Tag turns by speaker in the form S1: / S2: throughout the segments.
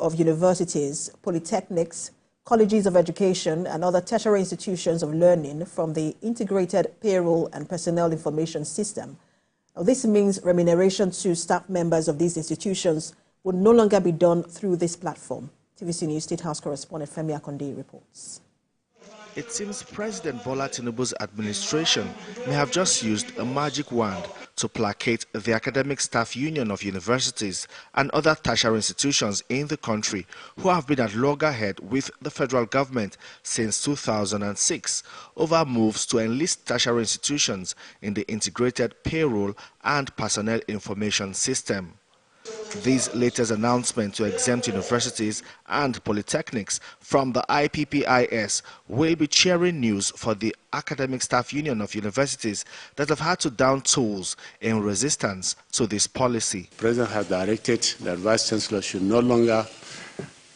S1: of universities, polytechnics, colleges of education, and other tertiary institutions of learning from the integrated payroll and personnel information system. Now, this means remuneration to staff members of these institutions would no longer be done through this platform. TVC News State House correspondent Femi Akonde reports.
S2: It seems President Bola Tinubu's administration may have just used a magic wand to placate the Academic Staff Union of universities and other tertiary institutions in the country who have been at loggerhead with the federal government since 2006 over moves to enlist tertiary institutions in the integrated payroll and personnel information system. This latest announcement to exempt universities and polytechnics from the IPPIS will be cheering news for the Academic Staff Union of universities that have had to down tools in resistance to this policy.
S3: The President has directed that Vice Chancellor should no longer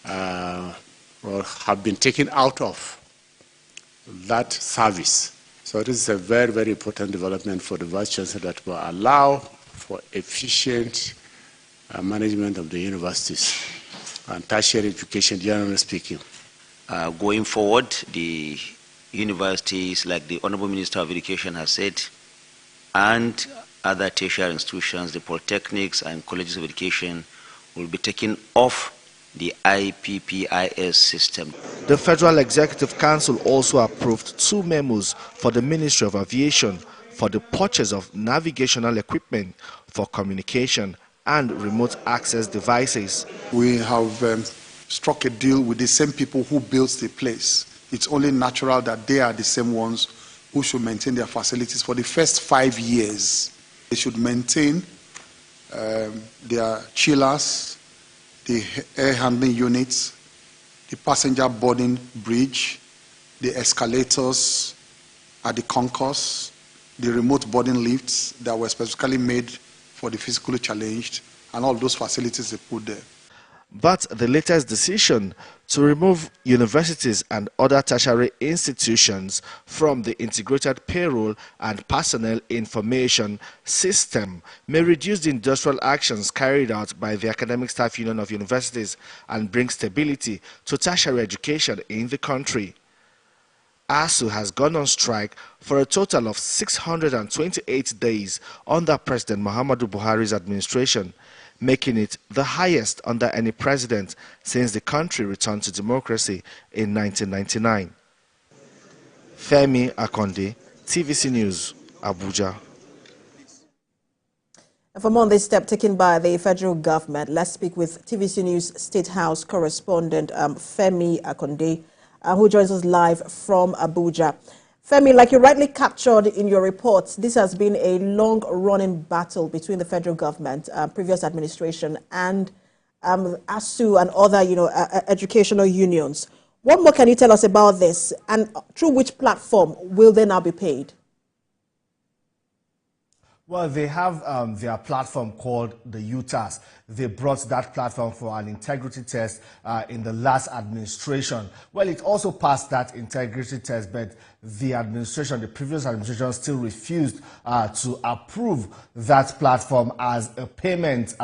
S3: or have been taken out of that service. So this is a very, very important development for the Vice Chancellor that will allow for efficient management of the universities and tertiary education, generally speaking.
S4: Going forward, the universities, like the Honorable Minister of Education has said, and other tertiary institutions, the polytechnics and colleges of education, will be taken off the IPPIS system.
S2: The Federal Executive Council also approved 2 memos for the Ministry of Aviation for the purchase of navigational equipment for communication and remote access devices.
S5: We have struck a deal with the same people who built the place. It's only natural that they are the same ones who should maintain their facilities for the first 5 years. They should maintain their chillers, the air handling units, the passenger boarding bridge, the escalators at the concourse, the remote boarding lifts that were specifically made for the physically challenged, and all those facilities they put there.
S2: But the latest decision to remove universities and other tertiary institutions from the integrated payroll and personnel information system may reduce the industrial actions carried out by the Academic Staff Union of Universities and bring stability to tertiary education in the country. ASU has gone on strike for a total of 628 days under President Muhammadu Buhari's administration, making it the highest under any president since the country returned to democracy in 1999. Femi Akonde, TVC News, Abuja.
S1: For more on this step taken by the federal government, let's speak with TVC News State House correspondent Femi Akonde, who joins us live from Abuja. Femi, like you rightly captured in your reports, this has been a long-running battle between the federal government, previous administration, and ASU and other, educational unions. What more can you tell us about this, and through which platform will they now be paid?
S6: Well, they have their platform called the UTAS. They brought that platform for an integrity test in the last administration. Well, it also passed that integrity test, but the previous administration still refused to approve that platform as a payment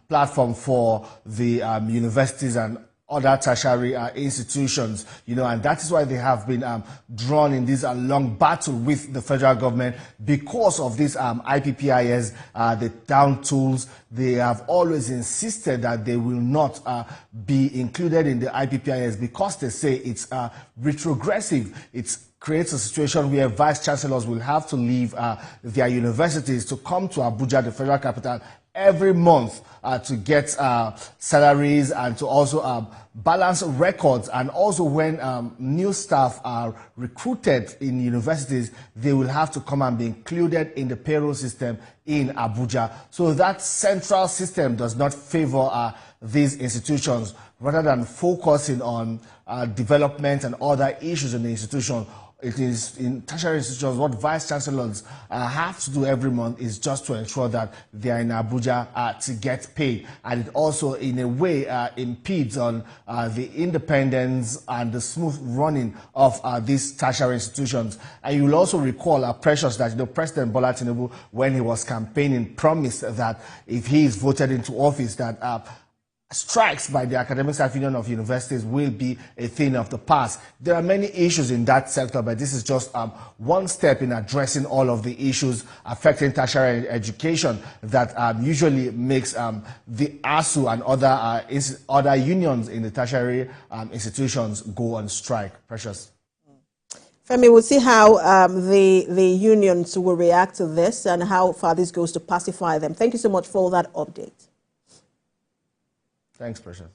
S6: platform for the universities and other tertiary institutions, and that is why they have been drawn in this long battle with the federal government because of this IPPIS, the down tools. They have always insisted that they will not be included in the IPPIS because they say it's retrogressive. It creates a situation where vice chancellors will have to leave their universities to come to Abuja, the federal capital, every month to get salaries and to also balance records. And also when new staff are recruited in universities, they will have to come and be included in the payroll system in Abuja. So that central system does not favor these institutions. Rather than focusing on development and other issues in the institution, it is in tertiary institutions what vice chancellors have to do every month is just to ensure that they are in Abuja to get paid, and it also in a way impedes on the independence and the smooth running of these tertiary institutions. And you will also recall, Precious, that President Bola Tinubu, when he was campaigning, promised that if he is voted into office, that strikes by the Academic Staff Union of Universities will be a thing of the past. There are many issues in that sector, but this is just one step in addressing all of the issues affecting tertiary education that usually makes the ASU and other unions in the tertiary institutions go on strike. Precious.
S1: Femi, we'll see how the unions will react to this and how far this goes to pacify them. Thank you so much for that update.
S6: Thanks, Precious.